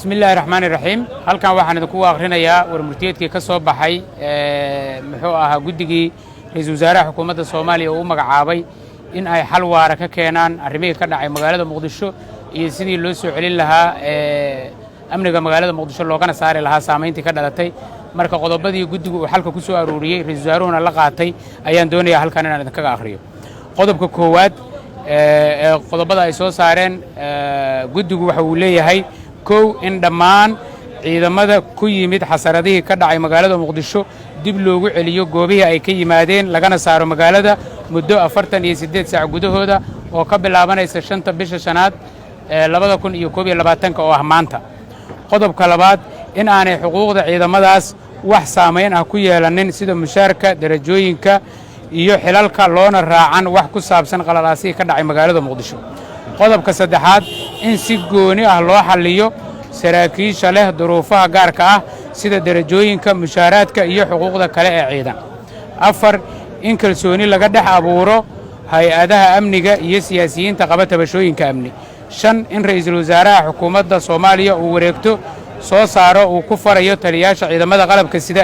بسم الله الرحمن الرحيم halkan waxaan idinku aqrinayaa warmurtiyeedkii ka soo baxay muxuu ahaa guddigii ra'iisul wasaaraha xukuumadda Soomaaliya oo magacaabay in ay xal waara ka keenaan arrimihii ka dhacay magaalada Muqdisho iyo sidii loo soo celin lahaa amniga magaalada Muqdisho loogana saari lahaa saameyntii ka dhalatay marka qodobadii guddigu uu xalka ku soo aruuriyay ra'iisul wasaaruhuna la qaatay ayaan doonayaa halkan inaan idinkaga aqriyo qodobka koowaad qodobada ay soo saareen guddigu waxa uu leeyahay kow in dhammaan ciidamada ku yimid xasaradihii ka dhacay magaalada Muqdisho dib loogu celiyo goobihii ay ka yimaadeen lagana saaro magaalada muddo 48 saac gudahooda oo ka bilaabanaysa 5 bisha shanaad 2021 oo ah maanta qodobka labaad in aanay xuquuqda ciidamadaas wax saameyn ah ku yeelanin sida mushaarka darajooyinka iyo xilalka loona raacan wax ku saabsan qalalaasii ka dhacay magaalada Muqdisho qodobka saddexaad in si gooni ah loo xalliyo saraakiisha leh duruufaha gaarka ah sida darajooyinka mushaaraadka iyo xuquuqda kale ee ciidan afar in kalsooni laga dhex abuuro hay-adaha amniga iyo siyaasiyiinta qaba tabashooyinka amni shan in ra'iisul wasaaraha xukuumadda Soomaaliya uu wareegto soo saaro uu ku farayo taliyaasha ciidamada qalabka sida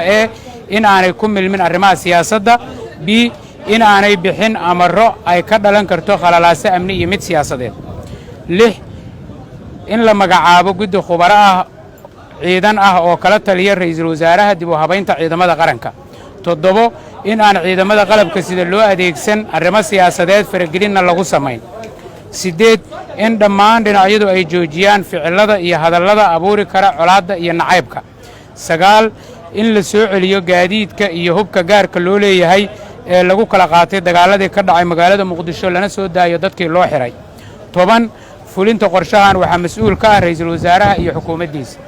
in aanay ku milmin arrimaha siyaasadda b in aanay bixin amaro ay ka dhalan karto khalalaase amni iyo mid siyaasadeed lix in la magacaabo guddi khubaro ah ciidan ah oo kala taliya ra'iisul wasaaraha dib u habaynta ciidamada qaranka toddobo in aan ciidamada qalabka sida loo adeegsan arrimo siyaasadeed faragelinna lagu samayn sideed in dhammaan dhinacyadu ay joojiyaan ficilada iyo hadallada abuuri kara colaadda iyo nacaybka sagaal in la soo celiyo gaadiidka iyo hubka gaarka loo leeyahay ee lagu kala qaatay dagaaladii ka dhacay magaalada Muqdisho lana soo daayo dadkii loo xiray toban fulinta qorshahan waxaa mas'uul ka ah ra'iisul wasaaraha iyo xukuumaddiisa